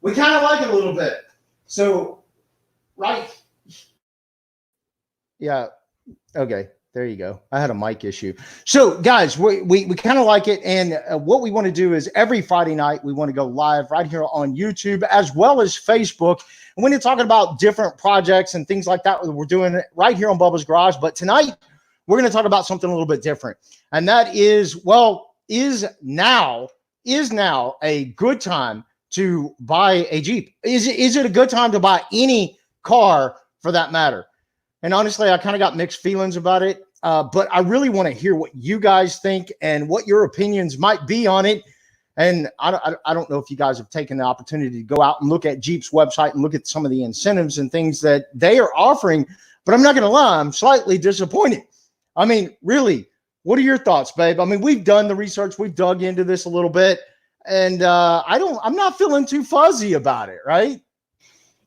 we kind of like it a little bit. So, right. Yeah. Okay. There you go. I had a mic issue. So guys, we kind of like it. And what we want to do is every Friday night, we want to go live right here on YouTube as well as Facebook. And when you're talking about different projects and things like that, we're doing it right here on Bubba's Garage. But tonight we're going to talk about something a little bit different. And that is, well, is now a good time to buy a Jeep? Is it a good time to buy any car for that matter? And honestly, I kind of got mixed feelings about it, but I really want to hear what you guys think and what your opinions might be on it. And I don't know if you guys have taken the opportunity to go out and look at Jeep's website and look at some of the incentives and things that they are offering, but I'm not going to lie, I'm slightly disappointed. I mean, really, what are your thoughts, babe? I mean, we've done the research, we've dug into this a little bit, and I'm not feeling too fuzzy about it, right?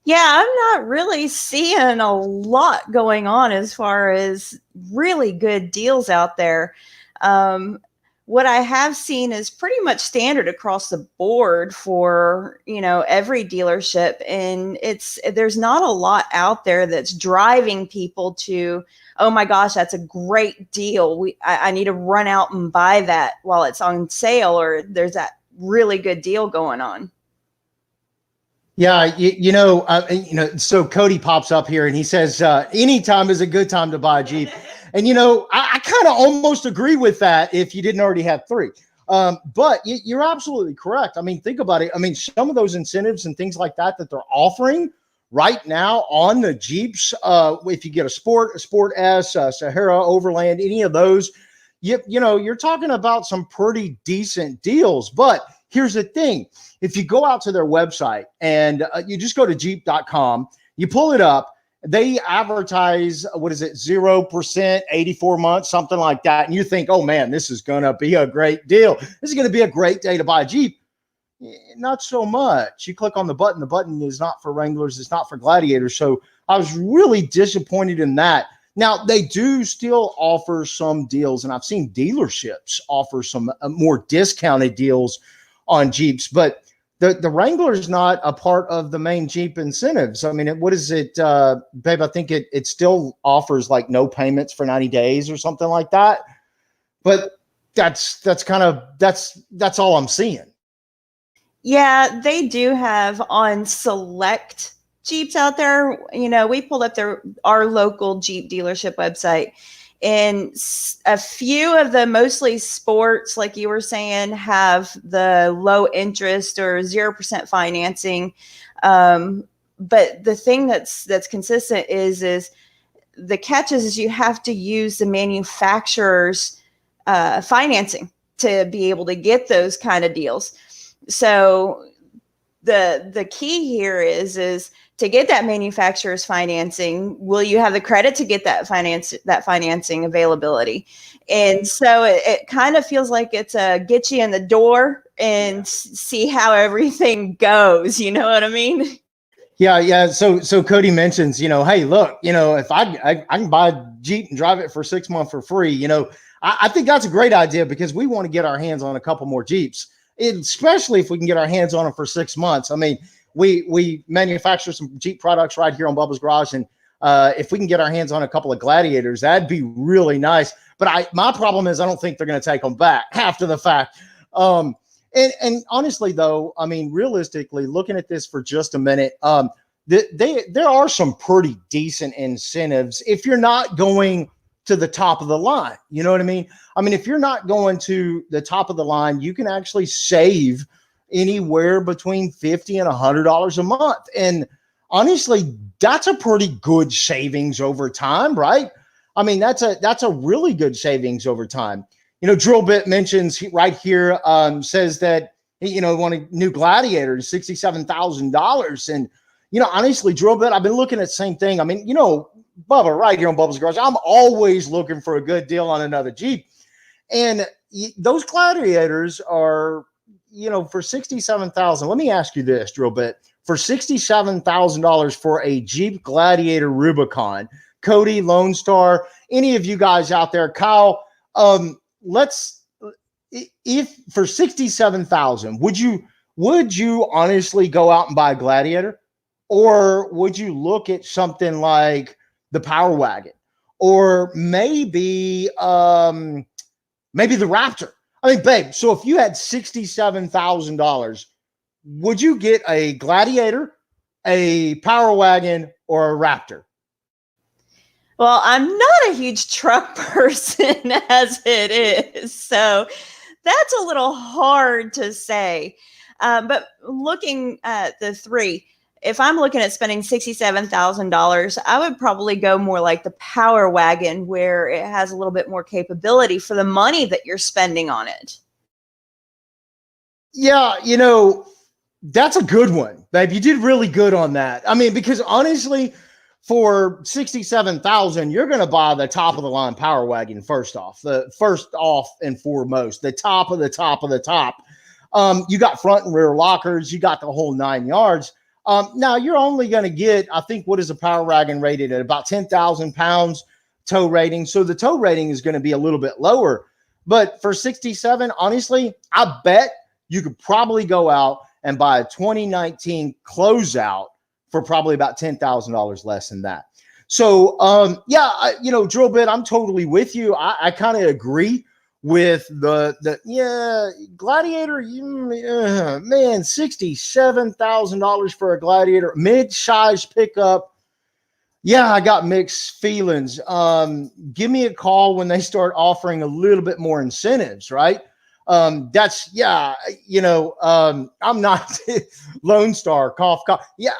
Yeah, I'm not really seeing a lot going on as far as really good deals out there. What I have seen is pretty much standard across the board for, every dealership. And there's not a lot out there that's driving people to, oh my gosh, that's a great deal. I need to run out and buy that while it's on sale, or there's that really good deal going on. Yeah, so Cody pops up here and he says, anytime is a good time to buy a Jeep. And, I kind of almost agree with that if you didn't already have three. But you're absolutely correct. I mean, think about it. I mean, some of those incentives and things like that they're offering right now on the Jeeps, if you get a Sport S, Sahara, Overland, any of those, you're talking about some pretty decent deals. But here's the thing. If you go out to their website and you just go to Jeep.com, you pull it up, they advertise, 0%, 84 months, something like that. And you think, oh man, this is going to be a great deal. This is going to be a great day to buy a Jeep. Not so much. You click on the button is not for Wranglers. It's not for Gladiators. So I was really disappointed in that. Now, they do still offer some deals, and I've seen dealerships offer some more discounted deals on Jeeps, but the Wrangler is not a part of the main Jeep incentives. I mean, what is it, babe? I think it still offers like no payments for 90 days or something like that. But that's all I'm seeing. Yeah, they do have on select Jeeps out there. We pulled up our local Jeep dealership website, and a few of the mostly sports, like you were saying, have the low interest or 0% financing. But the thing that's consistent is the catch is you have to use the manufacturer's financing to be able to get those kind of deals. So the key here is to get that manufacturer's financing, will you have the credit to get that financing availability? And so it kind of feels like it's a get you in the door and see how everything goes. You know what I mean? Yeah. So Cody mentions, hey, look, if I can buy a Jeep and drive it for 6 months for free, I think that's a great idea because we want to get our hands on a couple more Jeeps, especially if we can get our hands on them for 6 months. I mean, we manufacture some Jeep products right here on Bubba's Garage, and if we can get our hands on a couple of Gladiators, that'd be really nice. But my problem is I don't think they're going to take them back after the fact. And honestly, though, I mean, realistically, looking at this for just a minute, there are some pretty decent incentives if you're not going to the top of the line. You know what I mean? I mean, if you're not going to the top of the line, you can actually save anywhere between $50 and $100 a month. And honestly, that's a pretty good savings over time, right? I mean, that's a really good savings over time. Drillbit mentions right here, says that, want a new Gladiator, $67,000. And, honestly, Drillbit, I've been looking at the same thing. I mean, Bubba, right here on Bubba's Garage, I'm always looking for a good deal on another Jeep. And those Gladiators are, for $67,000. Let me ask you this, Drillbit. For $67,000 for a Jeep Gladiator Rubicon, Cody, Lone Star, any of you guys out there, Kyle, if for $67,000, would you honestly go out and buy a Gladiator? Or would you look at something like the Power Wagon? Or maybe the Raptor? I mean, babe, so if you had $67,000, would you get a Gladiator, a Power Wagon, or a Raptor? Well, I'm not a huge truck person as it is, so that's a little hard to say. But looking at the three, if I'm looking at spending $67,000, I would probably go more like the Power Wagon, where it has a little bit more capability for the money that you're spending on it. Yeah, that's a good one, babe. You did really good on that. I mean, because honestly, for $67,000, you're going to buy the top of the line Power Wagon first off and foremost, the top of the top of the top. You got front and rear lockers, you got the whole 9 yards. Now you're only going to get, I think, what is a Power Wagon rated at about 10,000 pounds tow rating. So the tow rating is going to be a little bit lower. But for 67, honestly, I bet you could probably go out and buy a 2019 closeout for probably about $10,000 less than that. So, Drill Bit, I'm totally with you. I kind of agree with the Gladiator. Man, $67,000 for a Gladiator, mid-size pickup. Yeah, I got mixed feelings. Give me a call when they start offering a little bit more incentives, right? I'm not Lone Star, cough. Yeah.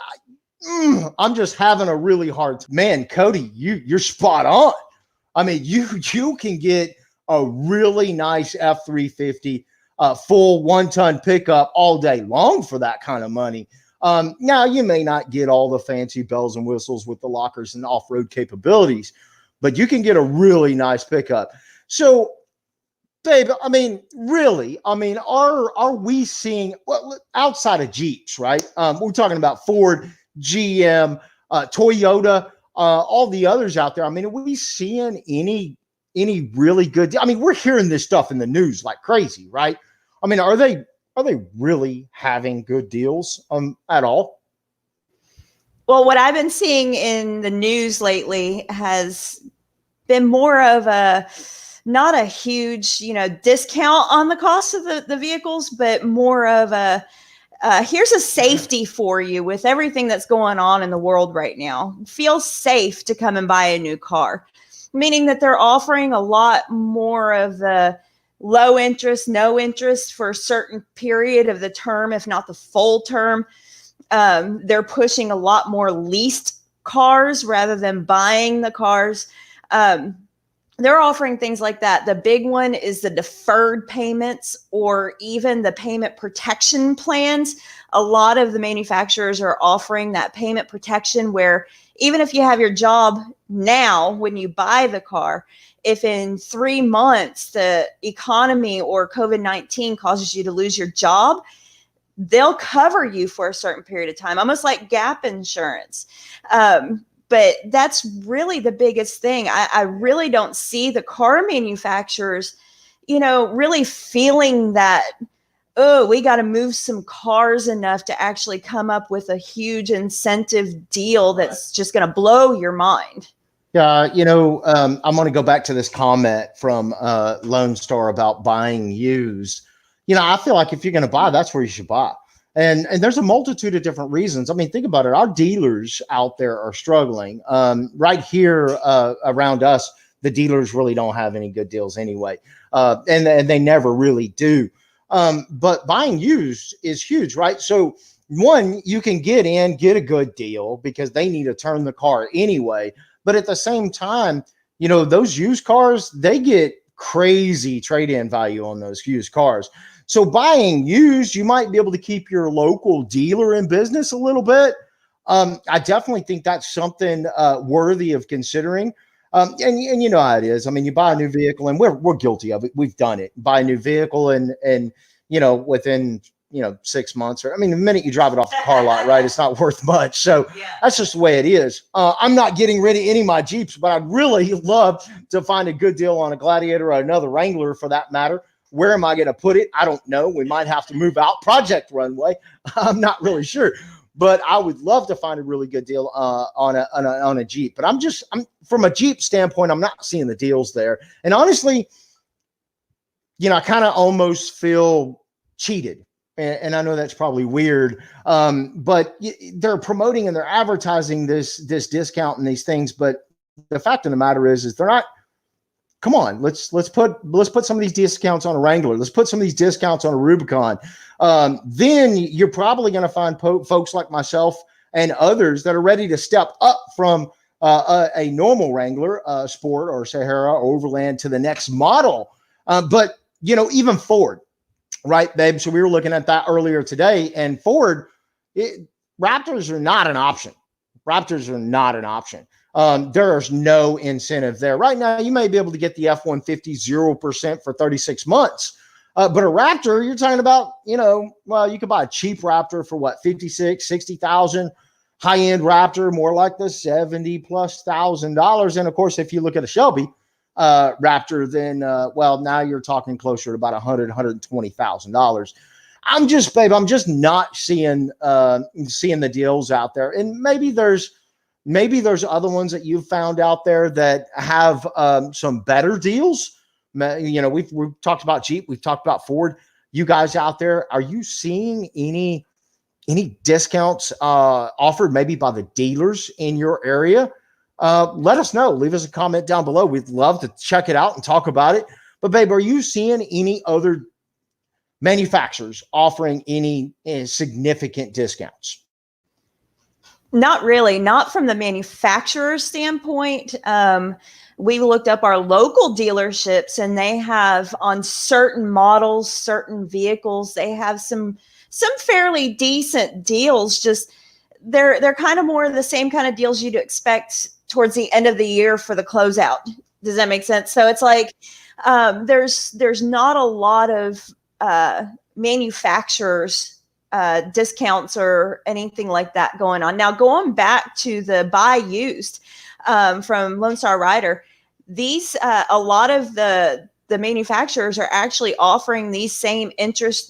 I'm just having a really hard time. Man, Cody, you're spot on. I mean, you can get a really nice F-350 full 1-ton pickup all day long for that kind of money. Now, you may not get all the fancy bells and whistles with the lockers and off-road capabilities, but you can get a really nice pickup. So, babe, I mean, really, are we seeing, outside of Jeeps, right? We're talking about Ford, GM, Toyota, all the others out there. I mean, are we seeing any really good? I mean, we're hearing this stuff in the news like crazy, right? I mean, are they really having good deals at all? Well, what I've been seeing in the news lately has been more of not a huge, discount on the cost of the vehicles, but more of here's a safety for you with everything that's going on in the world right now. Feel safe to come and buy a new car, meaning that they're offering a lot more of the low interest, no interest for a certain period of the term, if not the full term. They're pushing a lot more leased cars rather than buying the cars. They're offering things like that. The big one is the deferred payments or even the payment protection plans. A lot of the manufacturers are offering that payment protection where even if you have your job now, when you buy the car, if in 3 months the economy or COVID-19 causes you to lose your job, they'll cover you for a certain period of time, almost like gap insurance. But that's really the biggest thing. I really don't see the car manufacturers, really feeling that, oh, we got to move some cars enough to actually come up with a huge incentive deal that's just going to blow your mind. Yeah, I'm going to go back to this comment from Lone Star about buying used. I feel like if you're going to buy, that's where you should buy. And there's a multitude of different reasons. I mean, think about it. Our dealers out there are struggling. Right here around us, the dealers really don't have any good deals anyway. And they never really do. But buying used is huge, right? So one, you can get a good deal because they need to turn the car anyway. But at the same time, those used cars, they get crazy trade-in value on those used cars. So buying used, you might be able to keep your local dealer in business a little bit. I definitely think that's something worthy of considering. And you know how it is. I mean, you buy a new vehicle, and we're guilty of it. We've done it. Buy a new vehicle, and within 6 months, or the minute you drive it off the car lot, right, it's not worth much. So that's just the way it is. I'm not getting rid of any of my Jeeps, but I'd really love to find a good deal on a Gladiator or another Wrangler for that matter. Where am I going to put it? I don't know. We might have to move out Project Runway. I'm not really sure, but I would love to find a really good deal on a Jeep. But I'm from a Jeep standpoint, I'm not seeing the deals there. And honestly, I kind of almost feel cheated. And I know that's probably weird, but they're promoting and they're advertising this discount and these things. But the fact of the matter is they're not. Come on, let's put some of these discounts on a Wrangler. Let's put some of these discounts on a Rubicon. Then you're probably going to find folks like myself and others that are ready to step up from a normal Wrangler, Sport or Sahara or Overland to the next model. But even Ford. Right, babe. So we were looking at that earlier today, and Ford, Raptors are not an option. Raptors are not an option. There's no incentive there. Right now, you may be able to get the F-150 0% for 36 months. But a Raptor, you're talking about, well, you could buy a cheap Raptor for what, 56, 60,000. High-end Raptor, more like the $70,000+. And of course, if you look at a Shelby Raptor, then now you're talking closer to about $120,000. I'm just not seeing the deals out there. And maybe there's other ones that you've found out there that have some better deals. We've talked about Jeep, we've talked about Ford. You guys out there, are you seeing any discounts offered maybe by the dealers in your area? Let us know. Leave us a comment down below. We'd love to check it out and talk about it. But babe, are you seeing any other manufacturers offering any significant discounts? Not really, not from the manufacturer standpoint. We looked up our local dealerships, and they have on certain models, certain vehicles, they have some fairly decent deals. Just they're kind of more the same kind of deals you'd expect towards the end of the year for the closeout. Does that make sense? So it's like there's not a lot of manufacturers discounts or anything like that going on. Now, going back to the buy used from Lone Star Rider, these a lot of the manufacturers are actually offering these same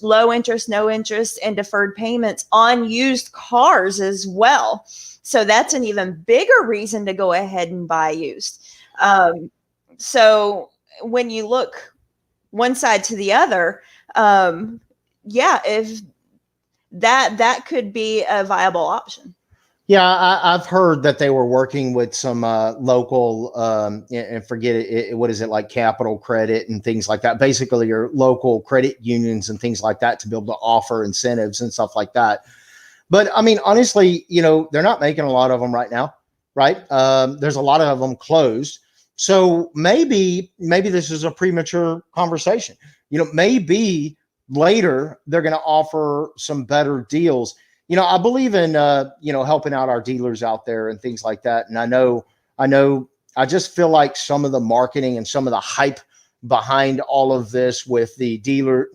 low interest, no interest, and deferred payments on used cars as well. So that's an even bigger reason to go ahead and buy used. So when you look one side to the other, if that could be a viable option. Yeah, I've heard that they were working with some local, and forget it, what is it, like Capital Credit and things like that. Basically, your local credit unions and things like that to be able to offer incentives and stuff like that. But I mean, honestly, they're not making a lot of them right now, right? There's a lot of them closed. So maybe this is a premature conversation. Maybe later they're going to offer some better deals. I believe in, helping out our dealers out there and things like that. And I just feel like some of the marketing and some of the hype behind all of this with the the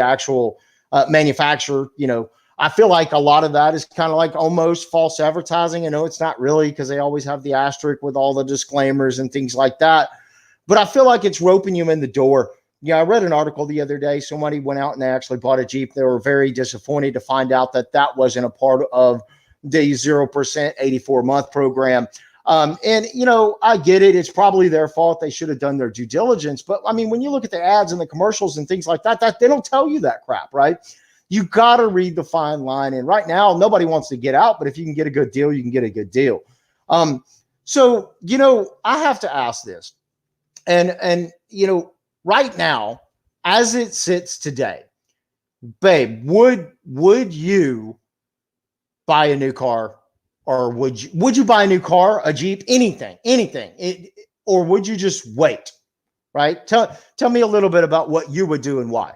actual manufacturer, I feel like a lot of that is kind of like almost false advertising. I know it's not really, because they always have the asterisk with all the disclaimers and things like that. But I feel like it's roping you in the door. I read an article the other day. Somebody went out and they actually bought a Jeep. They were very disappointed to find out that wasn't a part of the 0% 84-month program. And I get it. It's probably their fault. They should have done their due diligence. But I mean, when you look at the ads and the commercials and things like that they don't tell you that crap, right? You got to read the fine line. And right now, nobody wants to get out, but if you can get a good deal, you can get a good deal. So, I have to ask this, and right now, as it sits today, babe, would you buy a new car, or would you buy a new car, a Jeep, anything, or would you just wait? Right? Tell me a little bit about what you would do and why.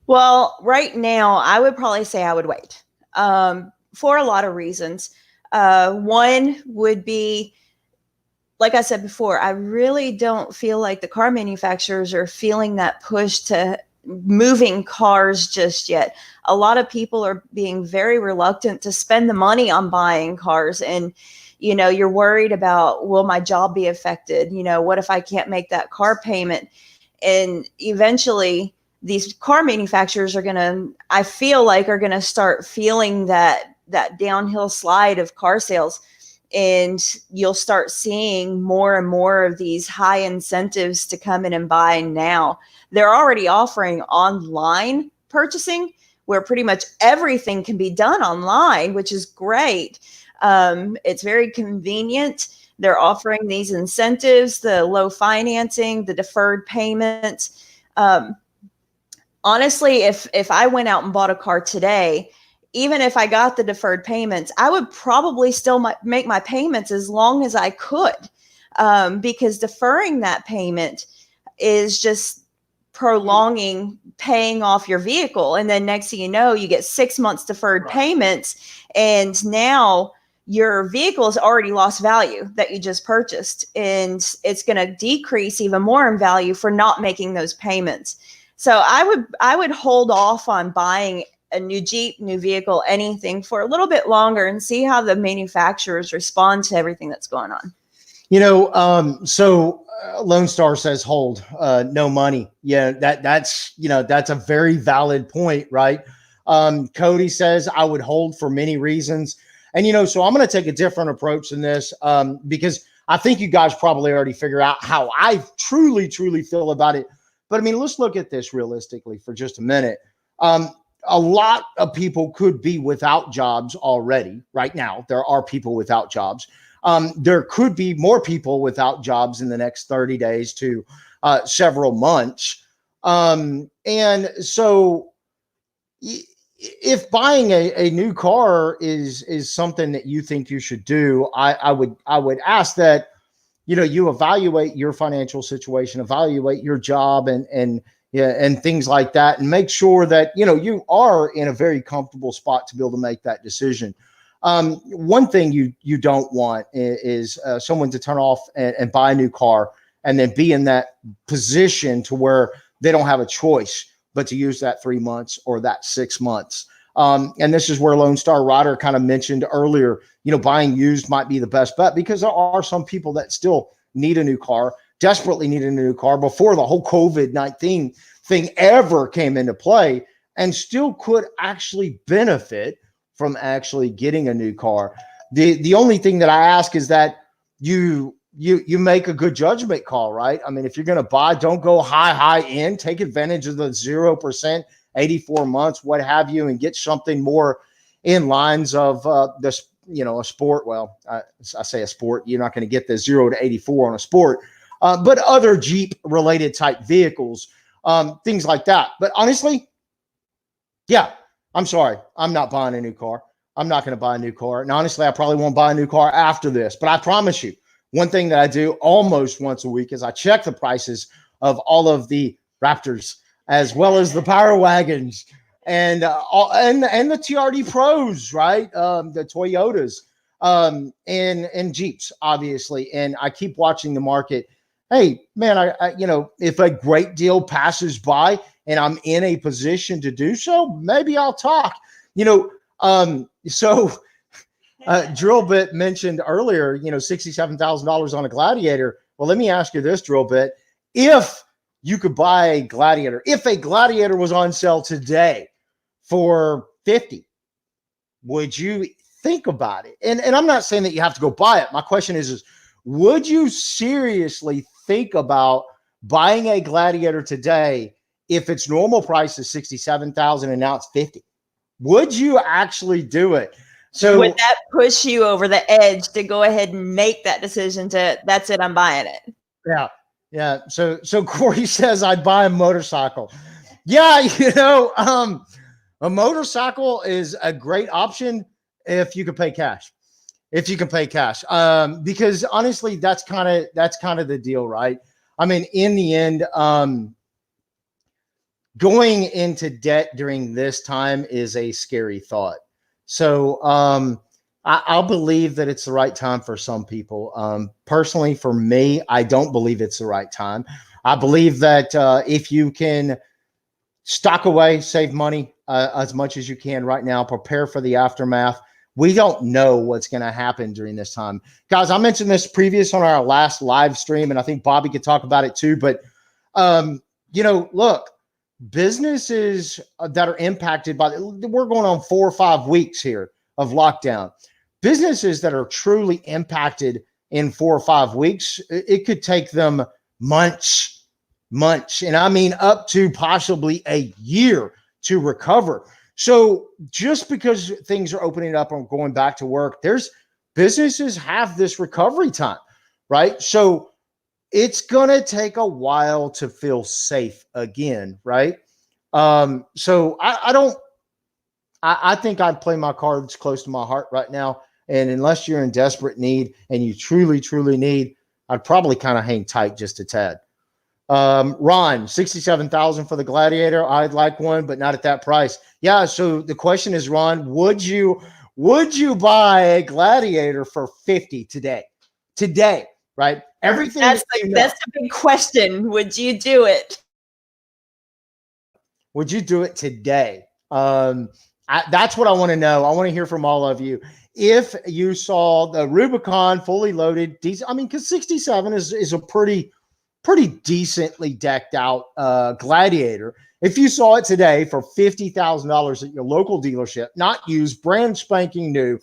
Well, right now, I would probably say I would wait for a lot of reasons. One would be, like I said before, I really don't feel like the car manufacturers are feeling that push to moving cars just yet. A lot of people are being very reluctant to spend the money on buying cars. And, you know, you're worried about, will my job be affected? You know, what if I can't make that car payment? And eventually these car manufacturers are going to, I feel like, are going to start feeling that downhill slide of car sales. And you'll start seeing more and more of these high incentives to come in and buy now. They're already offering online purchasing where pretty much everything can be done online, which is great. It's very convenient. They're offering these incentives, the low financing, the deferred payments. Honestly, if I went out and bought a car today, even if I got the deferred payments, I would probably still make my payments as long as I could, because deferring that payment is just prolonging paying off your vehicle. And then next thing you know, you get 6 months deferred payments. And now your vehicle has already lost value that you just purchased. And it's going to decrease even more in value for not making those payments. So I would hold off on buying a new Jeep, new vehicle, anything for a little bit longer and see how the manufacturers respond to everything that's going on. You know, so Lone Star says hold, no money. Yeah, that's a very valid point, right? Cody says I would hold for many reasons. And, you know, so I'm going to take a different approach than this, because I think you guys probably already figure out how I truly feel about it. But I mean, let's look at this realistically for just a minute. A lot of people could be without jobs already right now. There are people without jobs. There could be more people without jobs in the next 30 days to several months. And so if buying a new car is something that you think you should do, I would ask that, you know, you evaluate your financial situation, evaluate your job and things like that, and make sure that, you know, you are in a very comfortable spot to be able to make that decision. One thing you don't want is someone to turn off and buy a new car and then be in that position to where they don't have a choice but to use that 3 months or that 6 months. And this is where Lone Star Rider kind of mentioned earlier, you know, buying used might be the best bet, because there are some people that still need a new car, desperately need a new car before the whole COVID-19 thing ever came into play, and still could actually benefit from actually getting a new car. The only thing that I ask is that you make a good judgment call, right? I mean, if you're going to buy, don't go high end, take advantage of the 0%, 84 months, what have you, and get something more in lines of this, you know, a sport. Well, I say a sport, you're not going to get the 0 to 84 on a sport, but other Jeep related type vehicles, things like that. But honestly, yeah, I'm sorry, I'm not buying a new car. I'm not going to buy a new car. And honestly, I probably won't buy a new car after this, but I promise you, one thing that I do almost once a week is I check the prices of all of the Raptors, as well as the Power Wagons and the TRD Pros, right? The Toyotas, and Jeeps, obviously. And I keep watching the market. Hey, man, I you know, if a great deal passes by and I'm in a position to do so, maybe I'll talk. You know, so Drillbit mentioned earlier, you know, $67,000 on a Gladiator. Well, let me ask you this, Drillbit. If you could buy a Gladiator, if a Gladiator was on sale today for $50,000, would you think about it? And I'm not saying that you have to go buy it. My question is would you seriously think about buying a Gladiator today if its normal price is $67,000 and now it's $50,000? Would you actually do it? So would that push you over the edge to go ahead and make that decision to, that's it, I'm buying it? Yeah. Yeah. So Corey says I'd buy a motorcycle. Yeah. You know, a motorcycle is a great option if you can pay cash. If you can pay cash, because honestly, that's kind of the deal, right? I mean, in the end, going into debt during this time is a scary thought. So I'll believe that it's the right time for some people. Personally, for me, I don't believe it's the right time. I believe that if you can stock away, save money as much as you can right now. Prepare for the aftermath. We don't know what's going to happen during this time. Guys, I mentioned this previous on our last live stream, and I think Bobbie could talk about it too. But, look, businesses that are impacted by, we're going on 4 or 5 weeks here of lockdown. Businesses that are truly impacted in 4 or 5 weeks, it could take them months, and I mean up to possibly a year to recover. So just because things are opening up and going back to work, there's businesses have this recovery time, right? So it's going to take a while to feel safe again, right? So I think I'd play my cards close to my heart right now. And unless you're in desperate need and you truly, truly need, I'd probably kind of hang tight just a tad. Ron, 67,000 for the Gladiator. I'd like one, but not at that price. Yeah. So the question is, Ron, would you buy a Gladiator for 50 today? Today, right? Everything. That's the big question. Would you do it? Would you do it today? That's what I want to know. I want to hear from all of you. If you saw the Rubicon fully loaded, because 67 is a pretty decently decked out Gladiator. If you saw it today for $50,000 at your local dealership, not used, brand spanking new,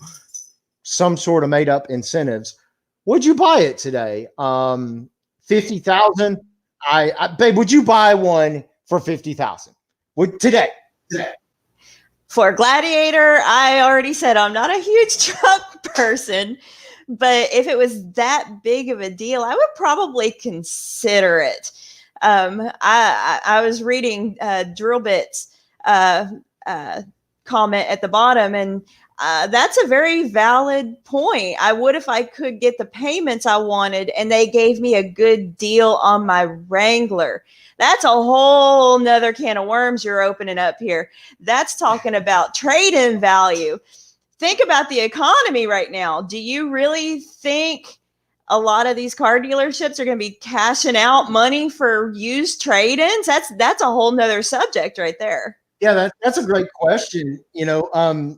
some sort of made up incentives, would you buy it today? 50,000. Babe, would you buy one for 50,000? Today? For Gladiator, I already said I'm not a huge truck person, but if it was that big of a deal, I would probably consider it. I was reading Drill Bit's comment at the bottom, and that's a very valid point. I would if I could get the payments I wanted, and they gave me a good deal on my Wrangler. That's a whole nother can of worms you're opening up here. That's talking about trade-in value. Think about the economy right now. Do you really think a lot of these car dealerships are going to be cashing out money for used trade-ins? That's a whole nother subject right there. Yeah, that's a great question.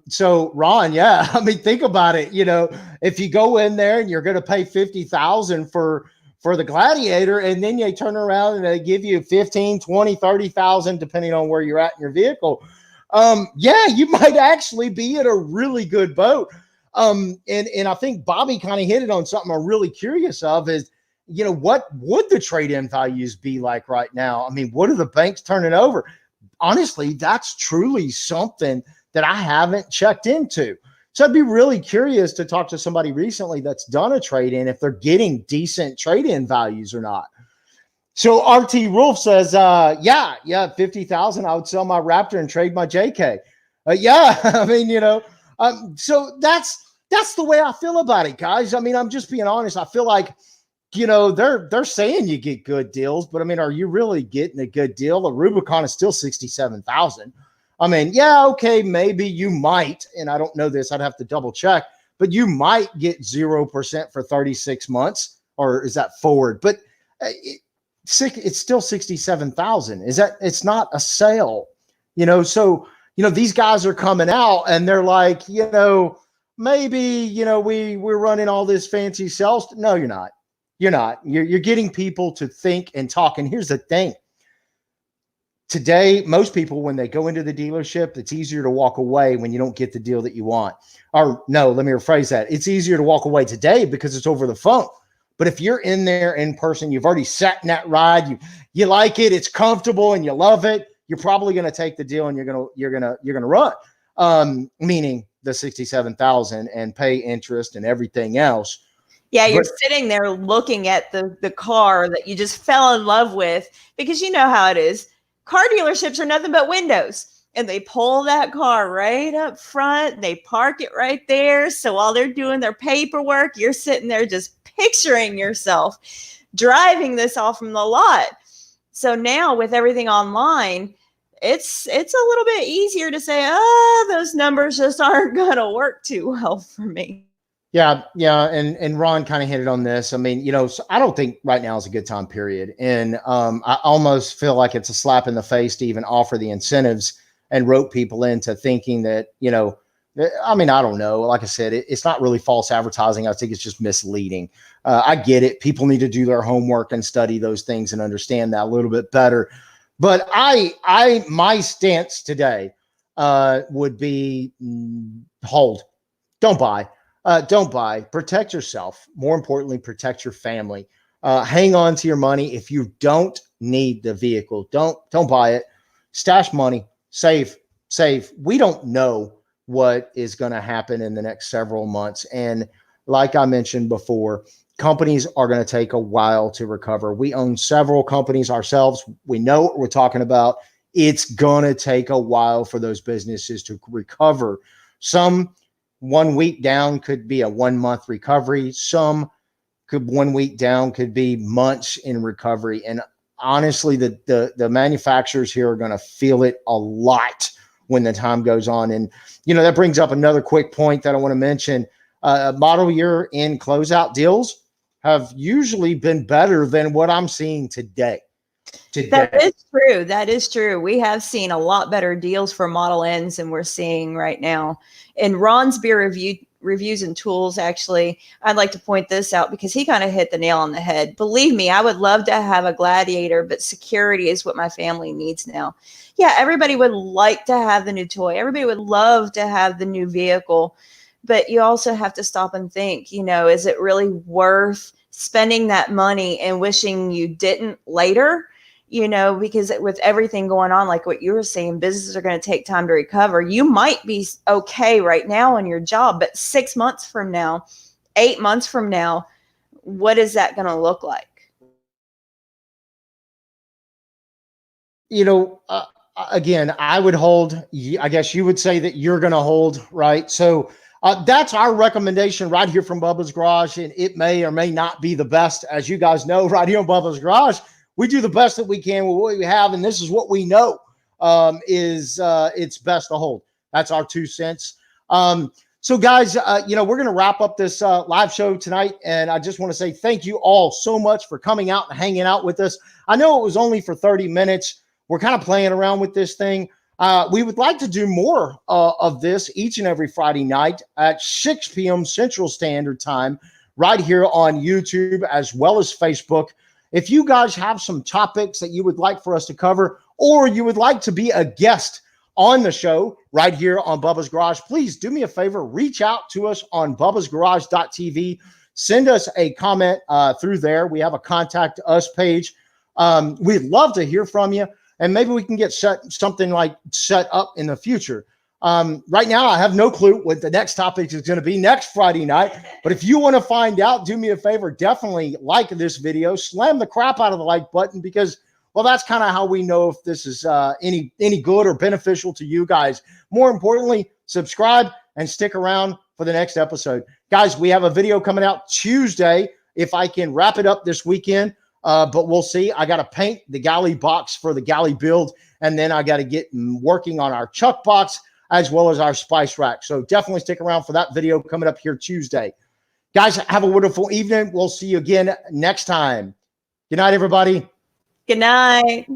So Ron, yeah, think about it. If you go in there and you're going to pay 50,000 for the Gladiator, and then you turn around and they give you 15, 20, 30,000, depending on where you're at in your vehicle. Yeah, you might actually be in a really good boat. And I think Bobbie kind of hit it on something I'm really curious of is, what would the trade-in values be like right now? What are the banks turning over? Honestly, that's truly something that I haven't checked into. So I'd be really curious to talk to somebody recently that's done a trade-in, if they're getting decent trade-in values or not. So RT Wolf says, yeah, 50,000. I would sell my Raptor and trade my JK. So that's the way I feel about it, guys. I'm just being honest. I feel like, they're saying you get good deals, but are you really getting a good deal? The Rubicon is still 67,000. Yeah, okay, maybe you might, and I don't know this, I'd have to double check, but you might get 0% for 36 months, or is that forward? But it's still 67,000. It's not a sale, so, these guys are coming out and they're like, maybe, we're running all this fancy sales. No, you're not. You're getting people to think and talk. And here's the thing. Today, most people, when they go into the dealership, it's easier to walk away when you don't get the deal that you want. Or no, let me rephrase that. It's easier to walk away today because it's over the phone. But if you're in there in person, you've already sat in that ride, you like it, it's comfortable, and you love it, you're probably going to take the deal and you're gonna run. Meaning the 67,000 and pay interest and everything else. Yeah, you're sitting there looking at the car that you just fell in love with, because you know how it is. Car dealerships are nothing but windows, and they pull that car right up front. They park it right there. So while they're doing their paperwork, you're sitting there just picturing yourself driving this off from the lot. So now with everything online, it's a little bit easier to say, those numbers just aren't going to work too well for me. Yeah, yeah, and Ron kind of hit it on this. I mean, so I don't think right now is a good time, period. And I almost feel like it's a slap in the face to even offer the incentives and rope people into thinking that, I mean, I don't know. Like I said, it's not really false advertising. I think it's just misleading. I get it. People need to do their homework and study those things and understand that a little bit better. But my stance today would be hold, don't buy. Don't buy. Protect yourself. More importantly, protect your family. Hang on to your money. If you don't need the vehicle, don't buy it. Stash money. Save. We don't know what is going to happen in the next several months. And like I mentioned before, companies are going to take a while to recover. We own several companies ourselves. We know what we're talking about. It's going to take a while for those businesses to recover. Some 1 week down could be a 1 month recovery. Some could 1 week down could be months in recovery. And honestly, the manufacturers here are going to feel it a lot when the time goes on. And, that brings up another quick point that I want to mention. Model year in closeout deals have usually been better than what I'm seeing today. That is true. That is true. We have seen a lot better deals for Model Ns than we're seeing right now. In Ron's beer reviews and tools, actually, I'd like to point this out because he kind of hit the nail on the head. Believe me, I would love to have a Gladiator, but security is what my family needs now. Yeah, everybody would like to have the new toy. Everybody would love to have the new vehicle, but you also have to stop and think, is it really worth spending that money and wishing you didn't later? Because with everything going on, like what you were saying, businesses are going to take time to recover. You might be okay right now in your job, but 6 months from now, 8 months from now, what is that going to look like? Again, I would hold. I guess you would say that you're going to hold, right? So that's our recommendation right here from Bubba's Garage, and it may or may not be the best. As you guys know, right here on Bubba's Garage, we do the best that we can with what we have, and this is what we know it's best to hold. That's our 2 cents. So, guys, we're going to wrap up this live show tonight, and I just want to say thank you all so much for coming out and hanging out with us. I know it was only for 30 minutes. We're kind of playing around with this thing. We would like to do more of this each and every Friday night at 6 p.m. Central Standard Time right here on YouTube as well as Facebook. If you guys have some topics that you would like for us to cover, or you would like to be a guest on the show right here on Bubba's Garage, please do me a favor, reach out to us on BubbasGarageTv. Send us a comment through there. We have a contact us page. We'd love to hear from you, and maybe we can get something like set up in the future. Right now, I have no clue what the next topic is going to be next Friday night. But if you want to find out, do me a favor, definitely like this video, slam the crap out of the like button, because, well, that's kind of how we know if this is any good or beneficial to you guys. More importantly, subscribe and stick around for the next episode. Guys, we have a video coming out Tuesday, if I can wrap it up this weekend. But we'll see. I got to paint the galley box for the galley build, and then I got to get working on our chuck box as well as our spice rack. So definitely stick around for that video coming up here Tuesday. Guys, have a wonderful evening. We'll see you again next time. Good night, everybody. Good night.